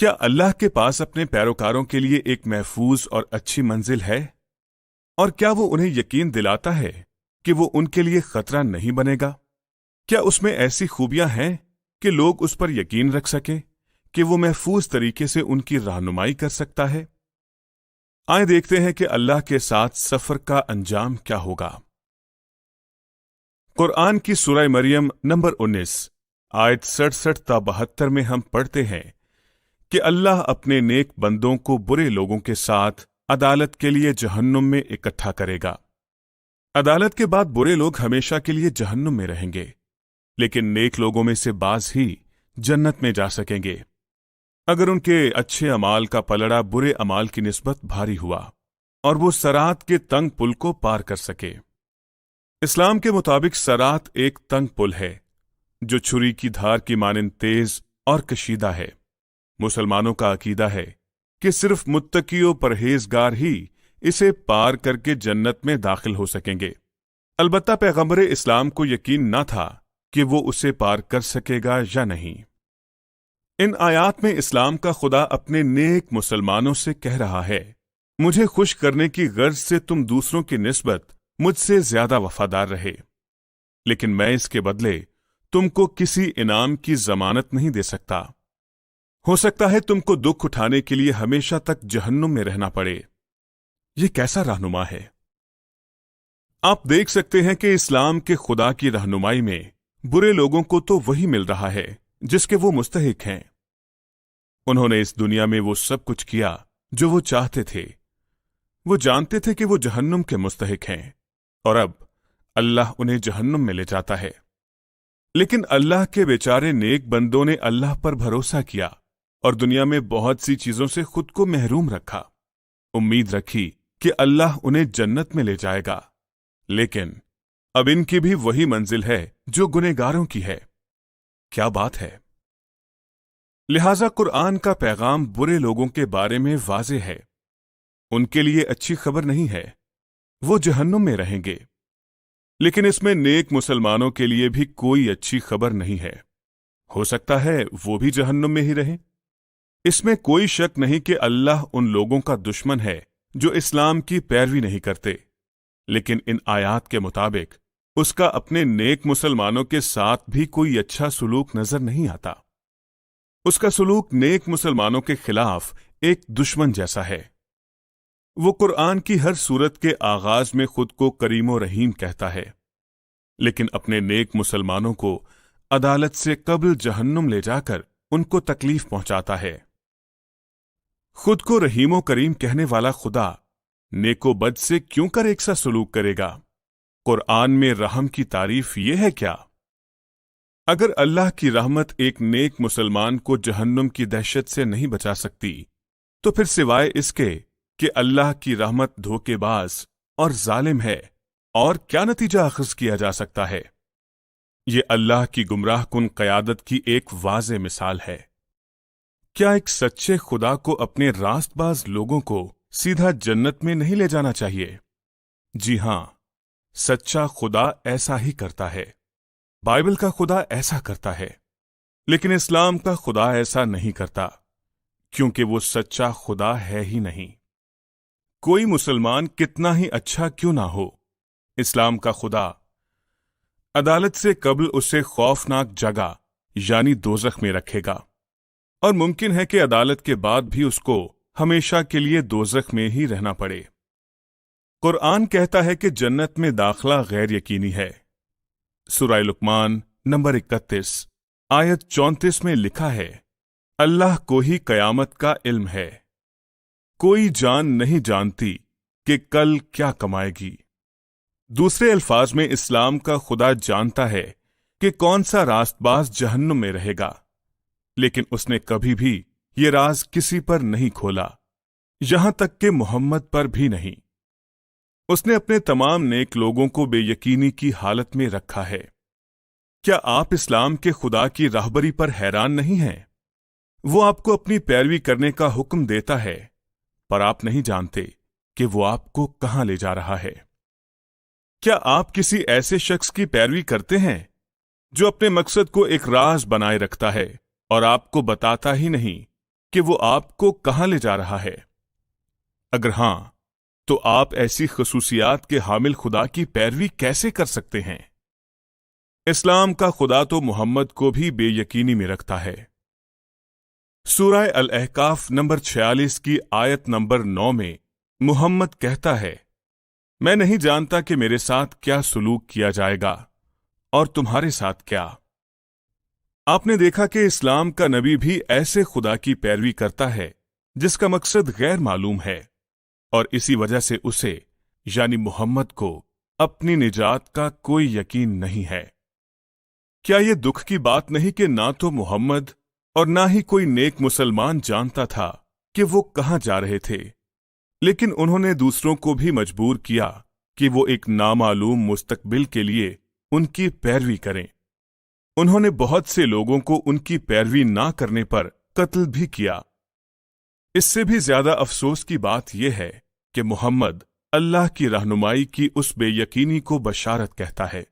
کیا اللہ کے پاس اپنے پیروکاروں کے لیے ایک محفوظ اور اچھی منزل ہے؟ اور کیا وہ انہیں یقین دلاتا ہے کہ وہ ان کے لیے خطرہ نہیں بنے گا؟ کیا اس میں ایسی خوبیاں ہیں کہ لوگ اس پر یقین رکھ سکیں کہ وہ محفوظ طریقے سے ان کی رہنمائی کر سکتا ہے؟ آئیں دیکھتے ہیں کہ اللہ کے ساتھ سفر کا انجام کیا ہوگا۔ قرآن کی سورہ مریم نمبر 19 آیت 67 تا 72 میں ہم پڑھتے ہیں کہ اللہ اپنے نیک بندوں کو برے لوگوں کے ساتھ عدالت کے لیے جہنم میں اکٹھا کرے گا۔ عدالت کے بعد برے لوگ ہمیشہ کے لیے جہنم میں رہیں گے، لیکن نیک لوگوں میں سے بعض ہی جنت میں جا سکیں گے اگر ان کے اچھے اعمال کا پلڑا برے اعمال کی نسبت بھاری ہوا اور وہ صراط کے تنگ پل کو پار کر سکے۔ اسلام کے مطابق صراط ایک تنگ پل ہے جو چھری کی دھار کی مانند تیز اور کشیدہ ہے۔ مسلمانوں کا عقیدہ ہے کہ صرف متقی و پرہیزگار ہی اسے پار کر کے جنت میں داخل ہو سکیں گے۔ البتہ پیغمبر اسلام کو یقین نہ تھا کہ وہ اسے پار کر سکے گا یا نہیں۔ ان آیات میں اسلام کا خدا اپنے نیک مسلمانوں سے کہہ رہا ہے، مجھے خوش کرنے کی غرض سے تم دوسروں کی نسبت مجھ سے زیادہ وفادار رہے، لیکن میں اس کے بدلے تم کو کسی انعام کی ضمانت نہیں دے سکتا۔ ہو سکتا ہے تم کو دکھ اٹھانے کے لیے ہمیشہ تک جہنم میں رہنا پڑے۔ یہ کیسا رہنما ہے؟ آپ دیکھ سکتے ہیں کہ اسلام کے خدا کی رہنمائی میں برے لوگوں کو تو وہی مل رہا ہے جس کے وہ مستحق ہیں۔ انہوں نے اس دنیا میں وہ سب کچھ کیا جو وہ چاہتے تھے۔ وہ جانتے تھے کہ وہ جہنم کے مستحق ہیں، اور اب اللہ انہیں جہنم میں لے جاتا ہے۔ لیکن اللہ کے بیچارے نیک بندوں نے اللہ پر بھروسہ کیا اور دنیا میں بہت سی چیزوں سے خود کو محروم رکھا، امید رکھی کہ اللہ انہیں جنت میں لے جائے گا، لیکن اب ان کی بھی وہی منزل ہے جو گنہگاروں کی ہے۔ کیا بات ہے! لہذا قرآن کا پیغام برے لوگوں کے بارے میں واضح ہے۔ ان کے لیے اچھی خبر نہیں ہے، وہ جہنم میں رہیں گے۔ لیکن اس میں نیک مسلمانوں کے لیے بھی کوئی اچھی خبر نہیں ہے۔ ہو سکتا ہے وہ بھی جہنم میں ہی رہیں۔ اس میں کوئی شک نہیں کہ اللہ ان لوگوں کا دشمن ہے جو اسلام کی پیروی نہیں کرتے، لیکن ان آیات کے مطابق اس کا اپنے نیک مسلمانوں کے ساتھ بھی کوئی اچھا سلوک نظر نہیں آتا۔ اس کا سلوک نیک مسلمانوں کے خلاف ایک دشمن جیسا ہے۔ وہ قرآن کی ہر سورت کے آغاز میں خود کو کریم و رحیم کہتا ہے، لیکن اپنے نیک مسلمانوں کو عدالت سے قبل جہنم لے جا کر ان کو تکلیف پہنچاتا ہے۔ خود کو رحیم و کریم کہنے والا خدا نیک و بد سے کیوں کر ایک سا سلوک کرے گا؟ قرآن میں رحم کی تعریف یہ ہے کیا؟ اگر اللہ کی رحمت ایک نیک مسلمان کو جہنم کی دہشت سے نہیں بچا سکتی، تو پھر سوائے اس کے کہ اللہ کی رحمت دھوکے باز اور ظالم ہے، اور کیا نتیجہ اخذ کیا جا سکتا ہے؟ یہ اللہ کی گمراہ کن قیادت کی ایک واضح مثال ہے۔ کیا ایک سچے خدا کو اپنے راست باز لوگوں کو سیدھا جنت میں نہیں لے جانا چاہیے؟ جی ہاں، سچا خدا ایسا ہی کرتا ہے، بائبل کا خدا ایسا کرتا ہے، لیکن اسلام کا خدا ایسا نہیں کرتا، کیونکہ وہ سچا خدا ہے ہی نہیں۔ کوئی مسلمان کتنا ہی اچھا کیوں نہ ہو، اسلام کا خدا عدالت سے قبل اسے خوفناک جگہ یعنی دوزخ میں رکھے گا، اور ممکن ہے کہ عدالت کے بعد بھی اس کو ہمیشہ کے لیے دوزخ میں ہی رہنا پڑے۔ قرآن کہتا ہے کہ جنت میں داخلہ غیر یقینی ہے۔ سورہ لقمان نمبر 31 آیت 34 میں لکھا ہے، اللہ کو ہی قیامت کا علم ہے، کوئی جان نہیں جانتی کہ کل کیا کمائے گی۔ دوسرے الفاظ میں اسلام کا خدا جانتا ہے کہ کون سا راست باز جہنم میں رہے گا، لیکن اس نے کبھی بھی یہ راز کسی پر نہیں کھولا، یہاں تک کہ محمد پر بھی نہیں۔ اس نے اپنے تمام نیک لوگوں کو بے یقینی کی حالت میں رکھا ہے۔ کیا آپ اسلام کے خدا کی راہبری پر حیران نہیں ہیں؟ وہ آپ کو اپنی پیروی کرنے کا حکم دیتا ہے، پر آپ نہیں جانتے کہ وہ آپ کو کہاں لے جا رہا ہے۔ کیا آپ کسی ایسے شخص کی پیروی کرتے ہیں جو اپنے مقصد کو ایک راز بنائے رکھتا ہے اور آپ کو بتاتا ہی نہیں کہ وہ آپ کو کہاں لے جا رہا ہے؟ اگر ہاں تو آپ ایسی خصوصیات کے حامل خدا کی پیروی کیسے کر سکتے ہیں؟ اسلام کا خدا تو محمد کو بھی بے یقینی میں رکھتا ہے۔ سورہ الاحقاف نمبر 46 کی آیت نمبر 9 میں محمد کہتا ہے، میں نہیں جانتا کہ میرے ساتھ کیا سلوک کیا جائے گا اور تمہارے ساتھ کیا۔ آپ نے دیکھا کہ اسلام کا نبی بھی ایسے خدا کی پیروی کرتا ہے جس کا مقصد غیر معلوم ہے، اور اسی وجہ سے اسے یعنی محمد کو اپنی نجات کا کوئی یقین نہیں ہے۔ کیا یہ دکھ کی بات نہیں کہ نہ تو محمد اور نہ ہی کوئی نیک مسلمان جانتا تھا کہ وہ کہاں جا رہے تھے، لیکن انہوں نے دوسروں کو بھی مجبور کیا کہ وہ ایک نامعلوم مستقبل کے لیے ان کی پیروی کریں۔ انہوں نے بہت سے لوگوں کو ان کی پیروی نہ کرنے پر قتل بھی کیا۔ اس سے بھی زیادہ افسوس کی بات یہ ہے کہ محمد اللہ کی رہنمائی کی اس بے یقینی کو بشارت کہتا ہے۔